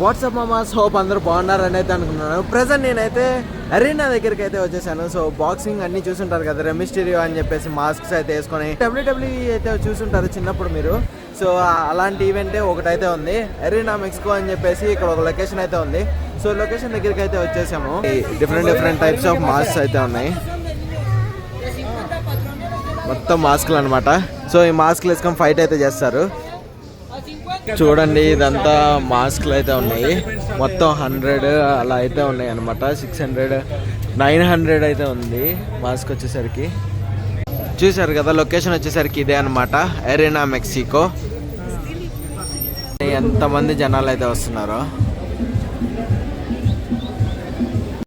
WhatsApp మామాస్, hope అందరూ బాగున్నారని అయితే అనుకున్నాను. ప్రెజెంట్ నేనైతే అరీనా దగ్గరికి అయితే వచ్చేసాను. సో బాక్సింగ్ అన్ని చూసుంటారు కదా, రెమిస్టీరియో అని చెప్పేసి మాస్క్స్ అయితే వేసుకొని WWE అయితే చూసుంటారు చిన్నప్పుడు మీరు. సో అలాంటి ఈవెంటే ఒకటైతే ఉంది, అరీనా మెక్సికో అని చెప్పేసి. ఇక్కడ ఒక లొకేషన్ అయితే ఉంది. సో లొకేషన్ దగ్గరికి అయితే వచ్చేసాము. డిఫరెంట్ టైప్స్ ఆఫ్ మాస్క్స్ అయితే ఉన్నాయి, మొత్తం మాస్క్లు అనమాట. సో ఈ మాస్క్లు వేసుకొని ఫైట్ అయితే చేస్తారు. చూడండి, ఇదంతా మాస్క్లు అయితే ఉన్నాయి. మొత్తం 100 అలా అయితే ఉన్నాయి అనమాట. 600 900 అయితే ఉంది మాస్క్ వచ్చేసరికి. చూసారు కదా, లొకేషన్ వచ్చేసరికి ఇదే అనమాట, అరీనా మెక్సికో. ఎంతమంది జనాలు అయితే వస్తున్నారో.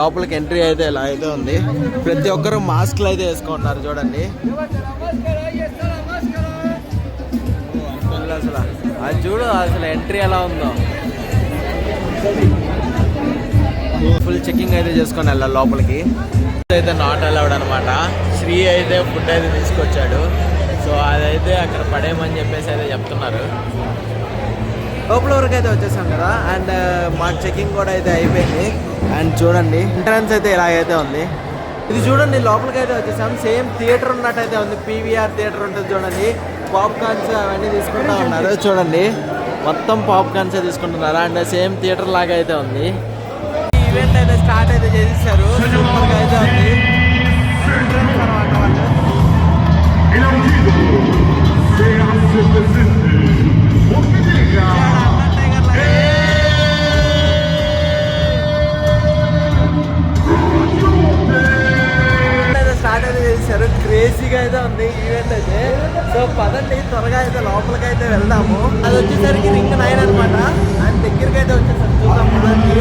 లోపలికి ఎంట్రీ అయితే ఇలా అయితే ఉంది. ప్రతి ఒక్కరు మాస్క్లు అయితే వేసుకుంటున్నారు చూడండి. అసలు అది చూడు, అసలు ఎంట్రీ ఎలా ఉందో. ఫుల్ చెకింగ్ అయితే చేసుకొని వెళ్ళాలి లోపలికి. అయితే నాట్ అలౌడ్ అనమాట. శ్రీ అయితే ఫుడ్ అయితే తీసుకొచ్చాడు. సో అదైతే అక్కడ పడేయమని చెప్పేసి అయితే చెప్తున్నారు. లోపల వరకు అయితే వచ్చేసాం కదా, అండ్ మాకు చెకింగ్ కూడా అయితే అయిపోయింది. అండ్ చూడండి, ఎంట్రన్స్ అయితే ఇలాగైతే ఉంది. ఇది చూడండి, లోపలికి అయితే వచ్చేసాం. సేమ్ థియేటర్ ఉన్నట్టయితే ఉంది, పీవీఆర్ థియేటర్ ఉంటుంది చూడండి. పాప్కార్న్స్ అవన్నీ తీసుకుంటూ ఉన్నారు చూడండి, మొత్తం పాప్కార్న్స్ తీసుకుంటున్నారు. అండ్ సేమ్ థియేటర్ లాగా అయితే ఉంది. ఈవెంట్ అయితే స్టార్ట్ అయితే చేసేసారు. సూపర్గా అయితే ఉంది. స్టార్ట్ అయితే చేశారు. క్రేజీగా అయితే ఉంది ఈవెంట్ అయితే. సో పదండి, త్వరగా అయితే లోపలికి అయితే వెళ్దాము. అది వచ్చేసరికి రింగ్ 9 అనమాట. అండ్ దగ్గరికి అయితే వచ్చేసరికి చూద్దాం పదండి.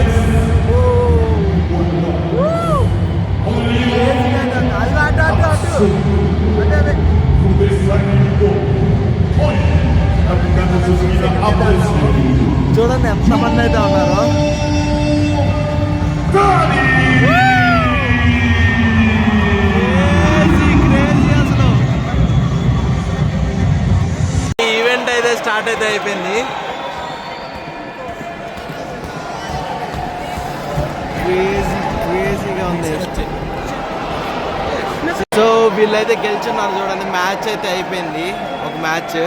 చూడండి ఎంతమంది అయితే ఉన్నారు. ఈవెంట్ అయితే స్టార్ట్ అయితే అయిపోయింది. క్రేజీగా ఉంది. సో వీళ్ళైతే గెలుచున్నారు చూడండి. మ్యాచ్ అయితే అయిపోయింది, ఒక మ్యాచ్.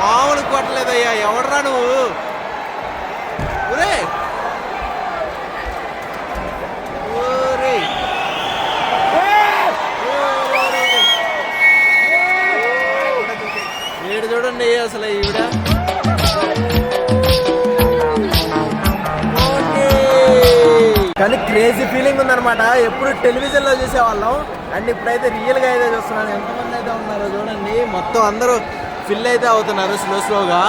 మామూలు కొట్టలేదయ్యా, ఎవడరా నువ్వు? ఏడు చూడండి అసలు ఈవిడ. కానీ క్రేజీ ఫీలింగ్ ఉందన్నమాట. ఎప్పుడు టెలివిజన్లో చూసేవాళ్ళం, అండ్ ఇప్పుడైతే రియల్గా అయితే చూస్తున్నాను. ఎంతమంది అయితే ఉన్నారో చూడండి. మొత్తం అందరూ ఫిల్ అయితే అవుతున్నారు స్లోగా.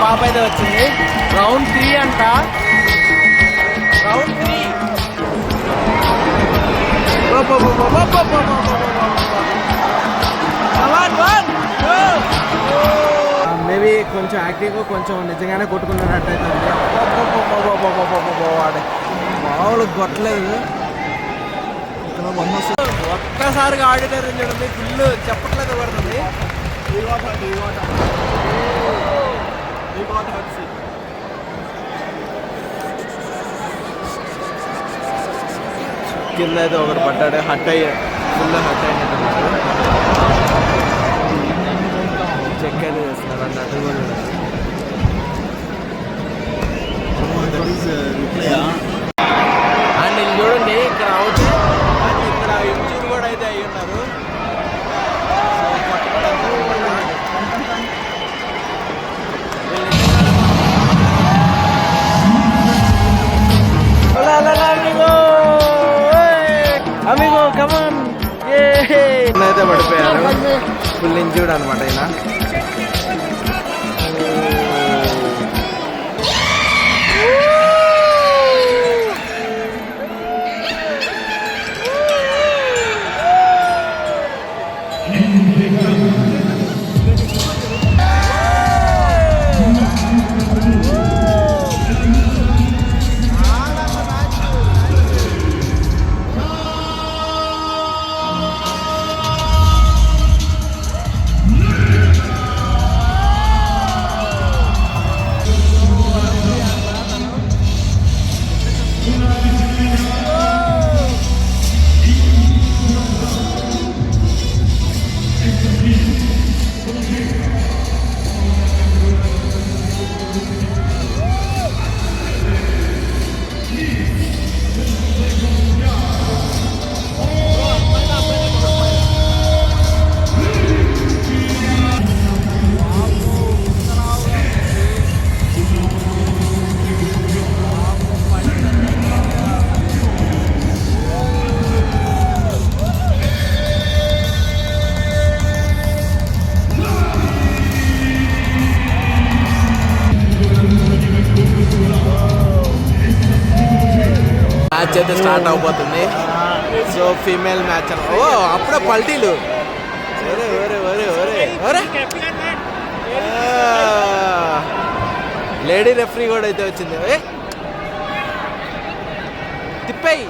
పాప అయితే వచ్చింది. రౌండ్ 3 అంట, రౌండ్ 3. మేబీ కొంచెం యాక్టివ్గా కొంచెం నిజంగానే కొట్టుకున్నట్టయితే వాడు మామూలు కొట్టలేదు. ఒక్కసారిగా ఆడిటర్ చూడండి, ఫుల్ చెప్పట్లేదు పడుతుంది. కింద అయితే ఒకరు పడ్డాడు, హట్ అయ్యి ఫుల్ హట్ అయినట్టున్నారు. చెక్ అయితే చేస్తున్నారు అన్నట్టు. అండ్ ఇది చూడండి, ఇక్కడ అవుట్ అండ్ ఇక్కడ ఇంజూర్ కూడా అయితే అయ్యి ఉన్నారు. చూడు అనమాట ఆయన. మ్యాచ్ అయితే స్టార్ట్ అవబోతుంది. సో ఫీమేల్ మ్యాచ్ ఓ అప్పుడే పల్టీలు. లేడీ రెఫరీ కూడా అయితే వచ్చింది. తిప్పేయి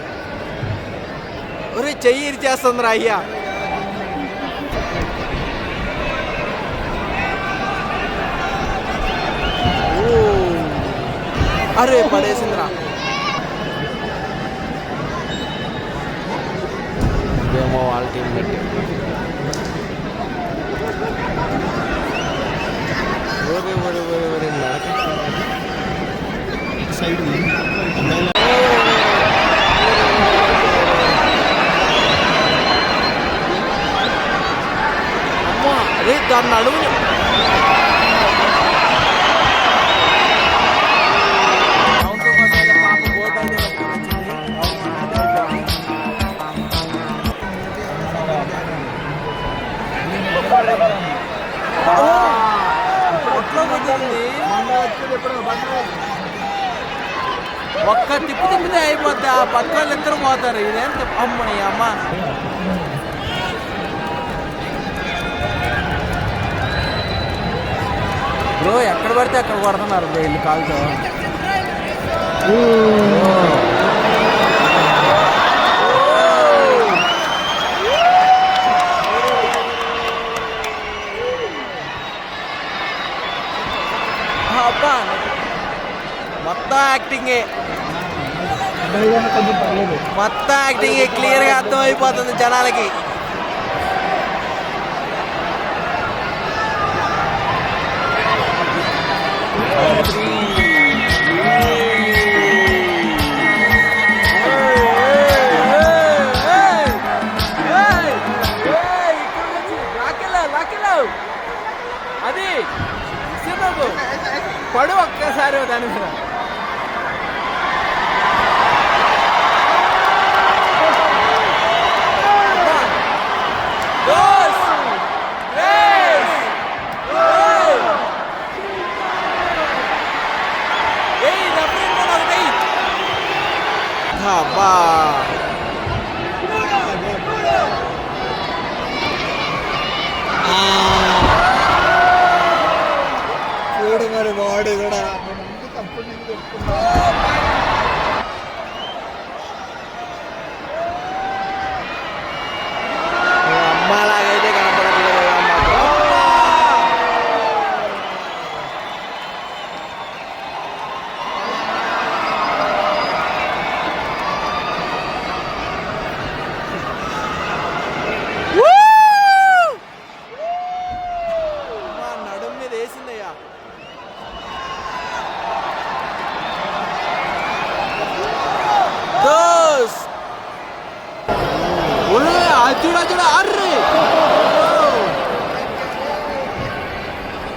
ఒరే చెయ్యి ఇరిచేస్తుందిరా అయ్యా. అరే పడేసిందిరా. ఇదేమో వాళ్ళ టీం పెట్టి సైడ్ అమ్మా అరే దాన్ని అడుగు. ఒక్క తిప్పితే అయిపోద్ది. ఆ పక్క వాళ్ళు ఇద్దరు పోతారు. ఇదేం అమ్మని అమ్మ. బ్రో ఎక్కడ పడితే అక్కడ కొడుతున్నారు బ్రో వీళ్ళు కాలుతో. అబ్బా మొత్తం యాక్టింగే, మొత్తం యాక్టింగ్ క్లియర్గా అర్థమైపోతుంది జనాలకి. అది పడు ఒక్కసారి దాని మీద. అబ్బా చూడు మరి వాడు కూడా అమ్మలాగైతే కనపడట్లేదు. నడుము మీద వేసిందయ్యా.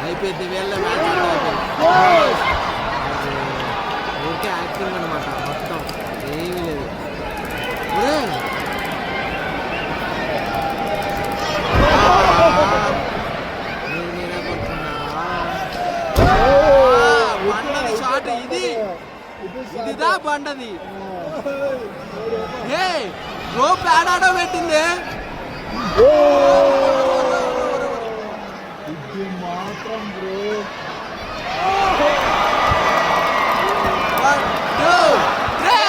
అయిపోయింది వీళ్ళ మ్యాచ్ ఊరికే యాక్టింగ్ అనమాట మొత్తం, ఏమీ లేదు. ఇంకోటి ఇదిదా బండది. ఏ రోప్ ఆడాడో పెట్టింది. ఇది మాత్రం బ్రో. 1 2 3.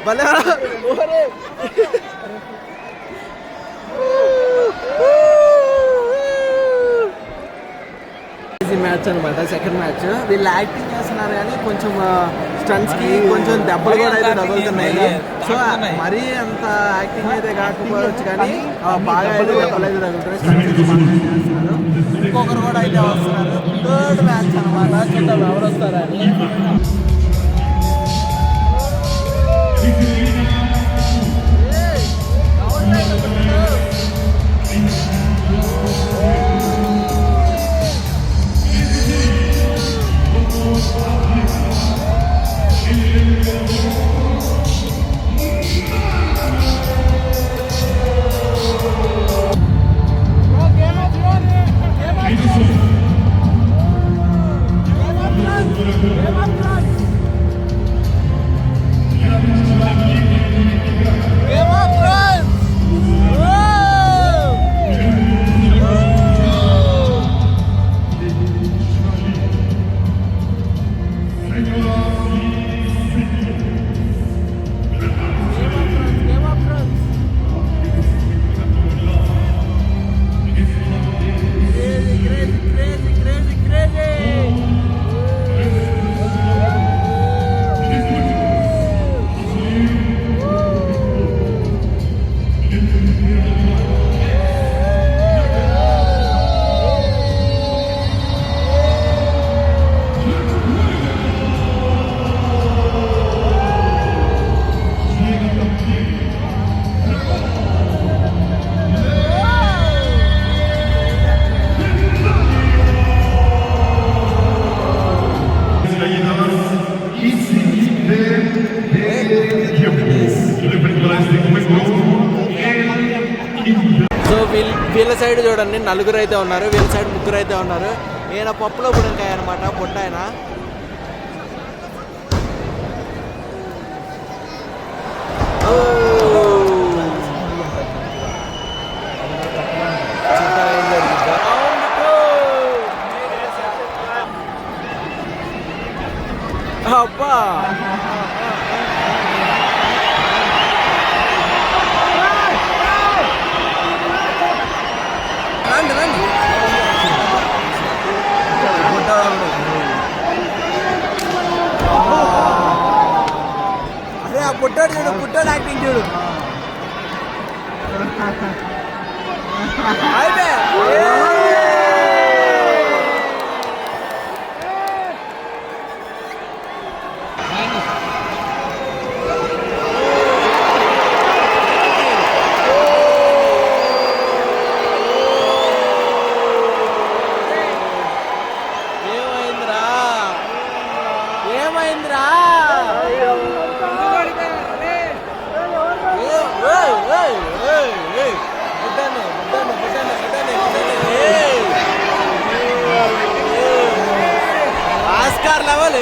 భలే మ్యాచ్ అనమాట. సెకండ్ మ్యాచ్ వీళ్ళు యాక్టింగ్ చేస్తున్నారు కానీ కొంచెం స్టంట్స్ కి కొంచెం దెబ్బలు కూడా అయితే తగులుతున్నాయి. సో మరీ అంత యాక్టింగ్ అయితే కాకపోవచ్చు కానీ బాగా అయితే దెబ్బలు అయితే తగులుతున్నాయి. ఇంకొకరు కూడా అయితే వస్తున్నారు. థర్డ్ మ్యాచ్ అనమాట. చూద్దాం ఎవరు వస్తారని. సో వీళ్ళ సైడ్ చూడండి నలుగురు అయితే ఉన్నారు. వీళ్ళ సైడ్ ముగ్గురు అయితే ఉన్నారు. ఈయన పప్పులో బుడంకాయ అనమాట. పొట్ట ఆయన అబ్బా. రండి రండి. అరే ఆ పుట్టాడు చూడు. పుట్టాడు యాక్టింగ్ చూడు. అయితే ఏమైందిరా? Oscar level.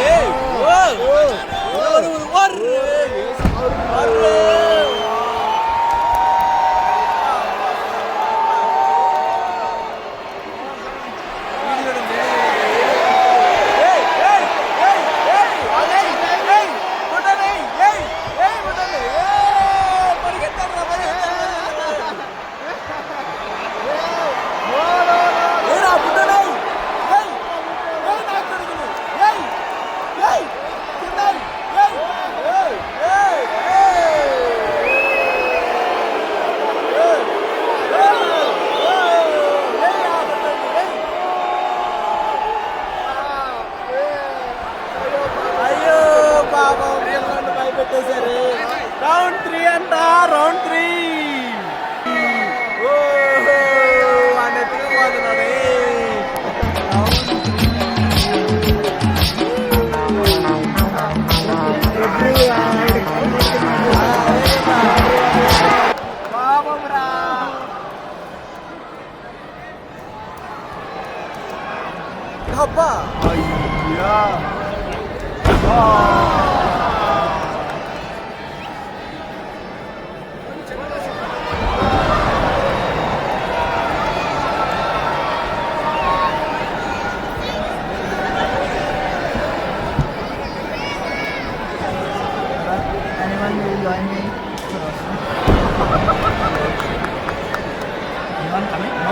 Hey!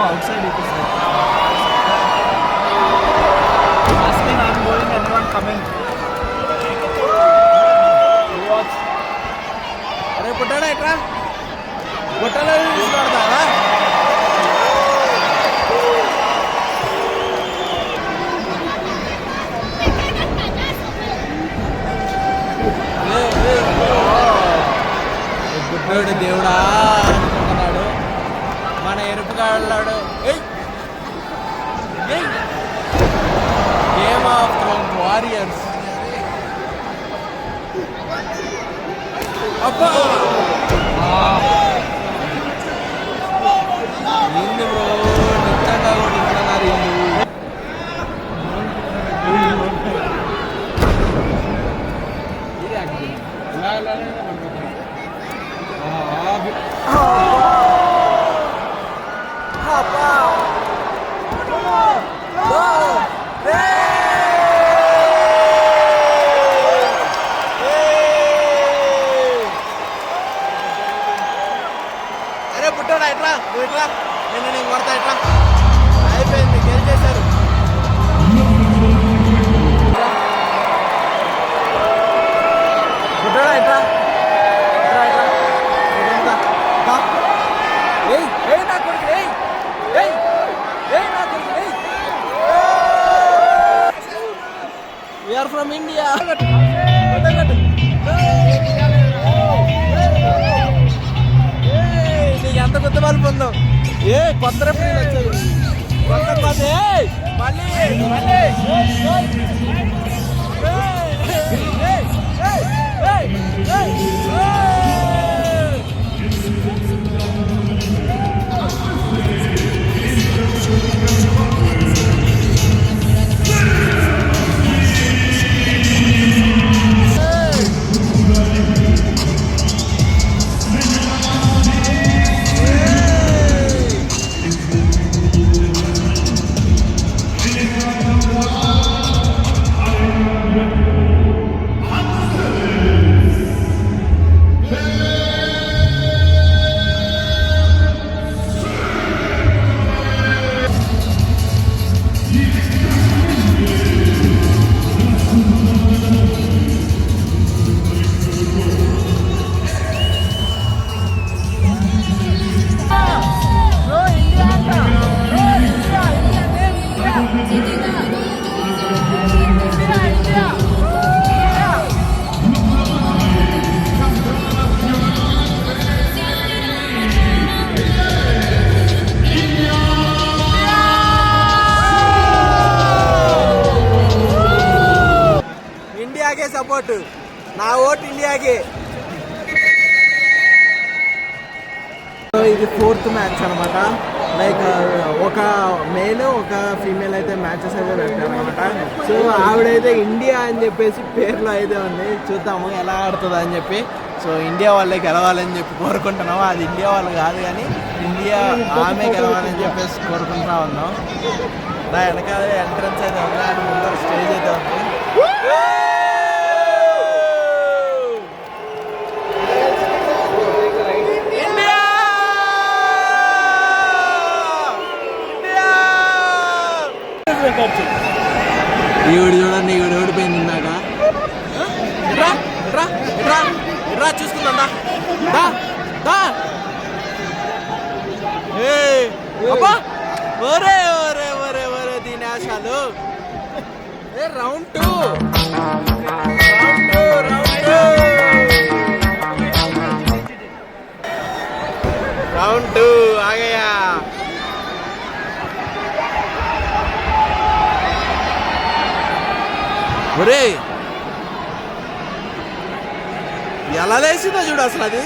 outside it is there. Asking I'm going, anyone coming? Watch. అరే పుట్టాడా ఎట్రా పుట్టాలో తీసుకొడతా గుడ్డోడు దేవుడా అనుకుంటున్నాడు మన ఎరుపుగాళ్ళాడు గేమ్ ఆఫ్ థ్రోన్స్ వారియర్స్ అబ్బా నిన్ను బ్రో నిజంగా కొట్టుకుంటున్నారు అరే పుట్టాడా ఎట్లా నువ్వు ఇట్లా నేను కొడతా ఎట్లా అయిపోయింది గెలిచేశారు పుట్టాడా ఎట్లా We are from India. నీకు ఎంత కొత్త బల్బు ఉందో ఏ కొత్త రెఫరీ వచ్చాయి కొత్త కొత్త మళ్ళీ ఇండియాకే సపోర్ట్ నా ఓటు ఇండియాకే ఇది 4th మ్యాచ్ అనమాట లైక్ ఒక మేల్ ఒక ఫీమేల్ అయితే మ్యాచెస్ అయితే పెట్టారనమాట సో ఆవిడైతే ఇండియా అని చెప్పేసి పేర్లో అయితే ఉంది చూద్దాము ఎలా ఆడుతుందా అని చెప్పి సో ఇండియా వాళ్ళే గెలవాలని చెప్పి కోరుకుంటున్నాము అది ఇండియా వాళ్ళు కాదు కానీ ఇండియా ఆమె గెలవాలని చెప్పేసి కోరుకుంటా ఉన్నాం నా వెనకాల ఎంట్రన్స్ అయితే ఉంది అది ముందర స్టేజ్ అయితే ఉంది ఈవిడ చూడండి ఈవిడ ఓడిపోయింది ఇందాక ఇట్రా ఇట్రా ఇట్రా ఇట్రా చూసుకుందా అబ్బా ఒరే ఒరే ఒరే ఒరే దీని ఆశాలు రౌండ్ 2 आ गया ఒరే ఎలా లేచిందో చూడు అసలు అది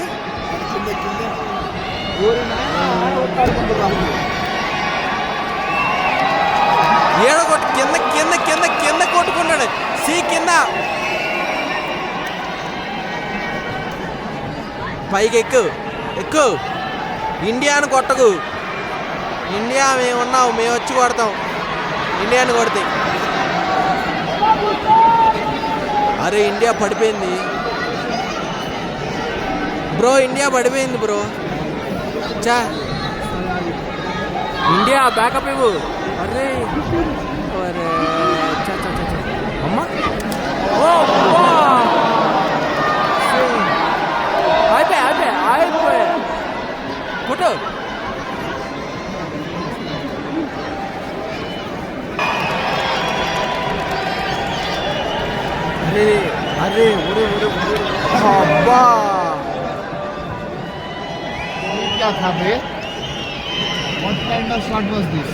ఏడ కొట్టు కింద కింద కింద కింద కొట్టుకున్నాడు సీ కింద పైకి ఎక్కు ఎక్కు ఇండియాను కొట్టకు ఇండియా మేము ఉన్నాం మేము వచ్చి కొడతాం ఇండియాని కొడితే అరే ఇండియా పడిపోయింది బ్రో ఇండియా పడిపోయింది బ్రో చా ఇండియా బ్యాకప్ ఇవ్వు. అరే అరే అమ్మ ఓ అయిపోయా ఫోటో. అరే అరే ఒరే ఒరే అబ్బా क्या था बे? What kind of shot was this?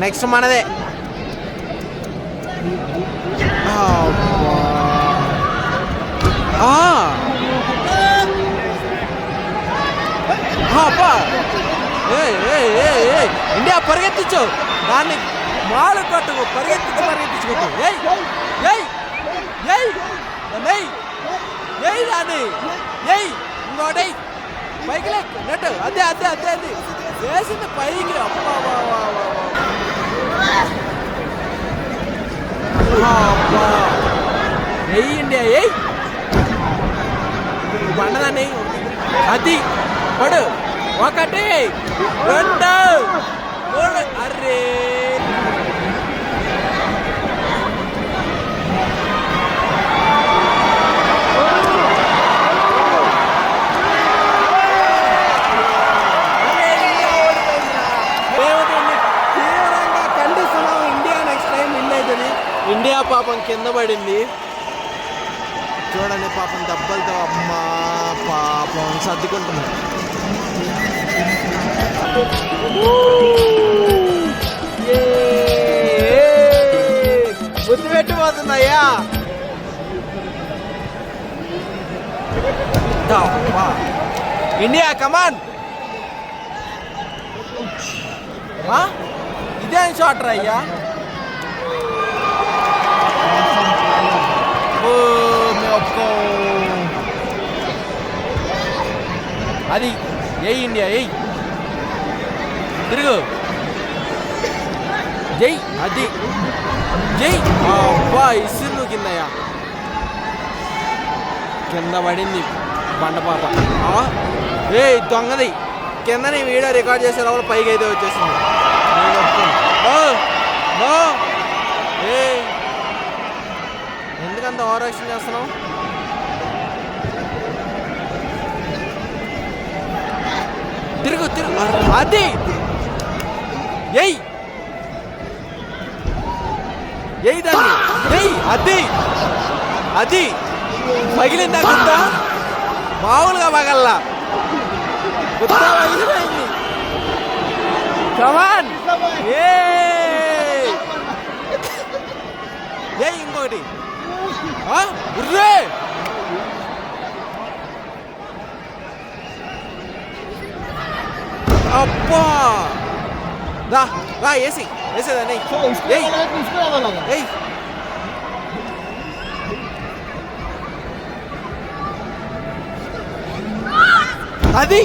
Next మనదే. అబ్బా ఇండియా పరిగెత్తించు దాన్ని, మాలు కొట్టుకు పరిగెత్తించుకోకు. దాన్ని ఇంకోటి పైకి నెట్టు. అదే అదే అదే అది వేసింది పైకి. అబ్బా ఇండియా బండదాన్ని. అది పడు. ఒకటి రెండు మూడు. అరే తీవ్రంగా ఖండిస్తున్నాం. ఇండియా నెక్స్ట్ టైం విన్ అవుతుంది. ఇండియా పాపం కింద పడింది చూడండి. పాపం దెబ్బలతో అమ్మ పాపం సర్దుకుంటున్నారు. బుద్ధి పెట్టిపోతుందయ్యా. ఇండియా కమాన్. ఇదేం షాట్ రా అయ్యా. అది ఇండియా తిరుగు. జై అది జై. అబ్బా ఇసురు కిందయ్యా. కింద పడింది బండపాప. దొంగది కిందని వీడియో రికార్డ్ చేసే లోపల పైకి అయితే వచ్చేసింది. ఎందుకంత ఓవర్ యాక్షన్ చేస్తున్నావు? తిరుగు తిరుగు. అది దాన్ని అది అది పగిలిందా గుత్త? మామూలుగా పగల్లా గుత్త పగిలిపోయింది. కమాన్ ఇంకోటి ఉర్రే. అబ్బా రా రా వేసేదాన్ని. అది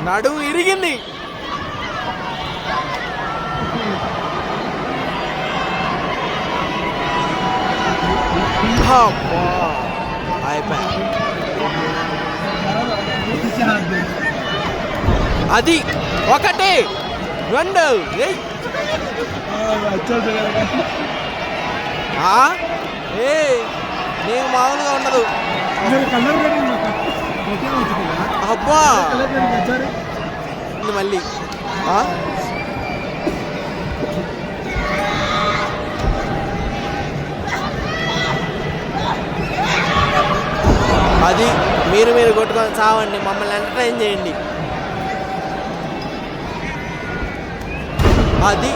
నడుము ఇరిగింది. అది ఒకటి రెండు. నీకు మామూలుగా ఉండదు. అబ్బా మళ్ళీ అది మీరు కొట్టుకొని చావండి, మమ్మల్ని ఎంటర్టైన్ చేయండి. అది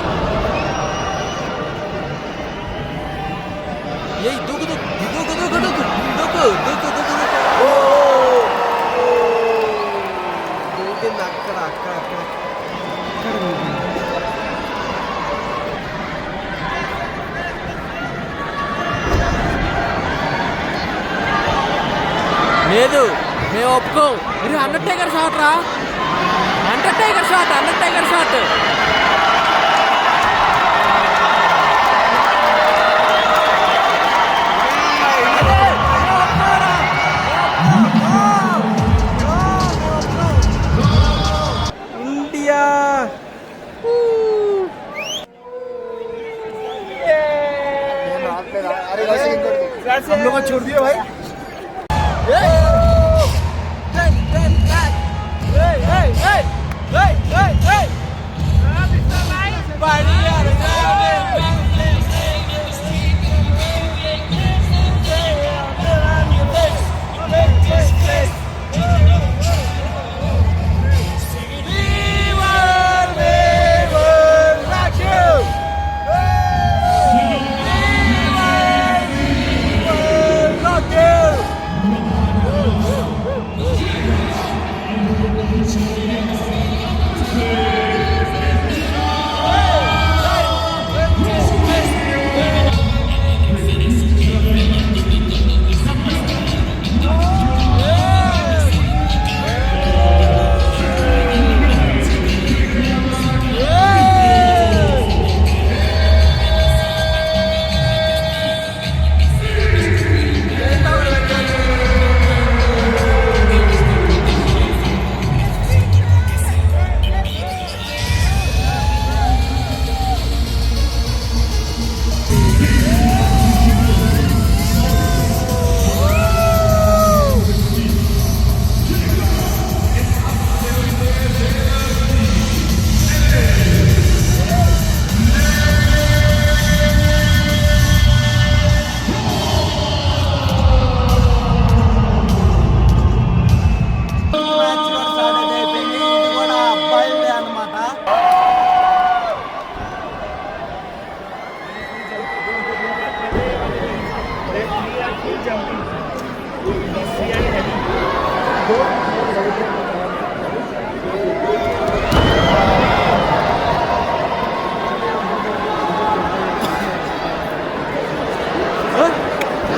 దూకు దూకు దూకు దూకు దూకు దూకు దూకు దూకు దూకింది. అక్కడ అక్కడ అక్కడ లేదు, మేము ఒప్పుకోం. మీరు అండర్టేకర్ షాట్ రా. అండర్టేకర్ షాట్ हम लोग को छोड़ दिया भाई।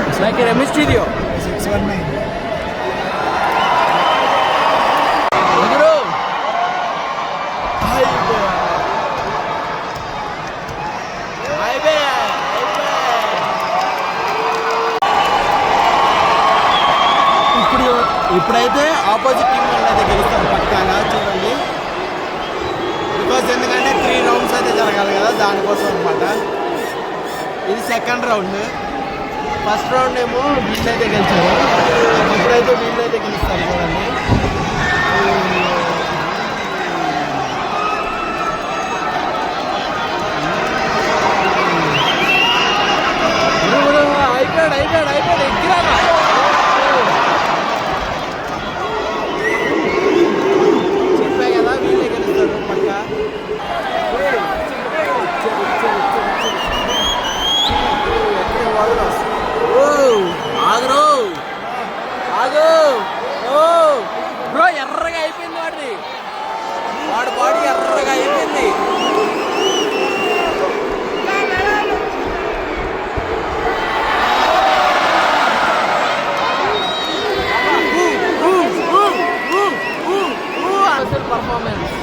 It's like a Remy Studio. 619. ఇప్పుడైతే ఆపోజిట్ టీం వాళ్ళు అయితే గెలుస్తారు పక్కాగా చూడండి. బికాజ్ ఎందుకంటే 3 రౌండ్స్ అయితే జరగాలి కదా, దానికోసం అనమాట. ఇది సెకండ్ రౌండ్. ఫస్ట్ రౌండ్ ఏమో వీళ్ళైతే గెలిచారు, ఇప్పుడైతే వీళ్ళైతే గెలుస్తారు చూడండి. అయిపోయాడు ఎగ్గిరాగా. చెప్పా కదా వీళ్ళే గెలుస్తారు పక్కా. ఆగు ఆగు. ఓ బ్రో ఎర్రగా అయిపోయింది వాడి బాడీ ఎర్రగా అయిపోయింది. అసలు పర్ఫార్మెన్స్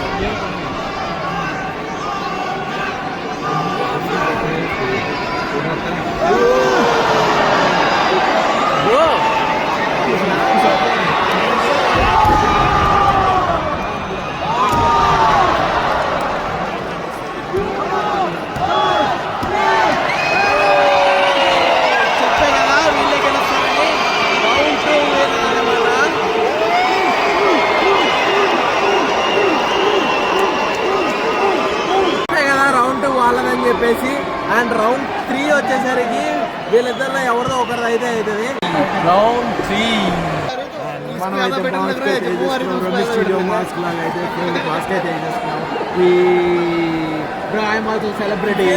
వాళ్ళదని చెప్పేసి. అండ్ రౌండ్ 3 వచ్చేసరికి వీళ్ళిద్దరిలో ఎవరిదో ఒకరిది అయితే అవుతుంది. రౌండ్ 3 మనం అయితే స్టూడియో మాస్క్ లాగా అయితే మాస్క్ అయితే వేసేసుకున్నాం. I'm also celebrity.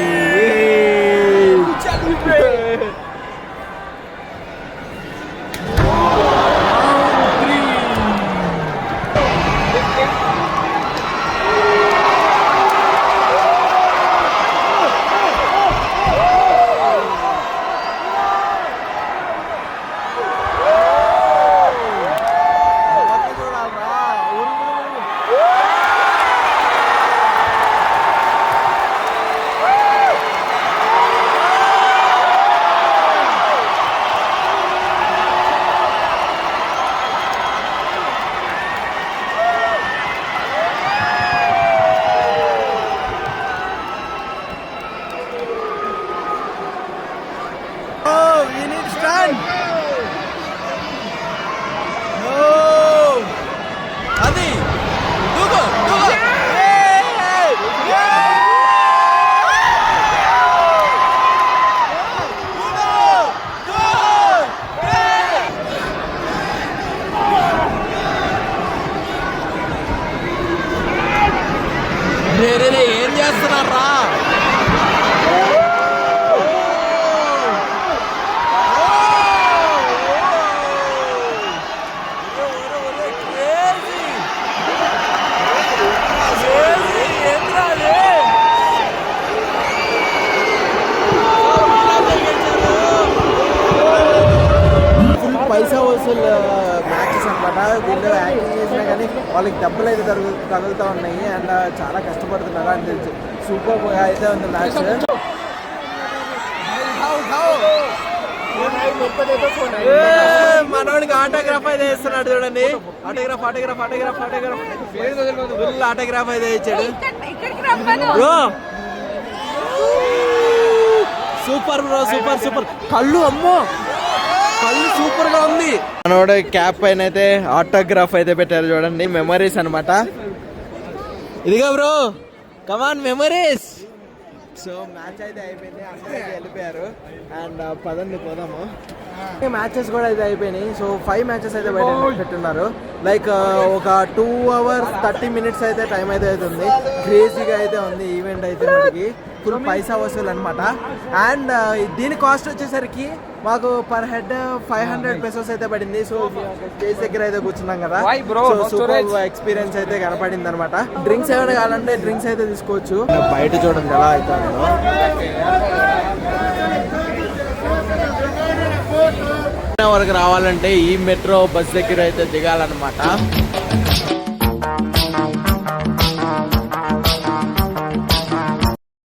చూస్తారా. పైసా వసూలు మ్యాచెస్ అనమాట. వీళ్ళు యాక్టింగ్ చేసినా కానీ వాళ్ళకి దెబ్బలు అయితే తగులుతూ ఉన్నాయి అండ్ చాలా కష్టపడుతున్నారు. అండ్ సూపర్ అయితే ఉంది మ్యాచ్. మనోడికి ఆటోగ్రాఫ్ అయితే ఇస్తున్నాడు చూడండి. ఆటోగ్రాఫ్ ఫుల్ ఆటోగ్రాఫ్ అయితే ఇచ్చాడు. Bro super bro, super. కళ్ళు అమ్మో, కళ్ళు సూపర్ గా ఉంది. మనోడు క్యాప్ పైన అయితే ఆటోగ్రాఫ్ అయితే పెట్టారు చూడండి. మెమరీస్ అనమాట. ఇదిగా బ్రో, కమాన్ మెమరీస్. సో మ్యాచ్ అయితే అయిపోయింది, అందరూ అయితే వెళ్ళిపోయారు. అండ్ పదండి పోదాము. మ్యాచెస్ కూడా అయితే అయిపోయినాయి. సో 5 మ్యాచెస్ అయితే బయట పెట్టున్నారు. లైక్ ఒక 2 hours 30 minutes అయితే టైం అయితే అవుతుంది. క్రేజీగా అయితే ఉంది ఈవెంట్ అయితే. మనకి ఫుల్ పైసా వసూలు అనమాట. అండ్ దీని కాస్ట్ వచ్చేసరికి మాకు పర్ హెడ్ 500 pesos అయితే పడింది. సో స్టేజ్ దగ్గర అయితే కూర్చున్నాం కదా. సో సూపర్ ఎక్స్పీరియన్స్ అయితే కనపడింది అనమాట. డ్రింక్స్ ఏమైనా కావాలంటే డ్రింక్స్ అయితే తీసుకోవచ్చు. బయట చూడండి ఎలా అయితే వరకు రావాలంటే ఈ మెట్రో బస్ దగ్గర అయితే దిగాలన్నమాట.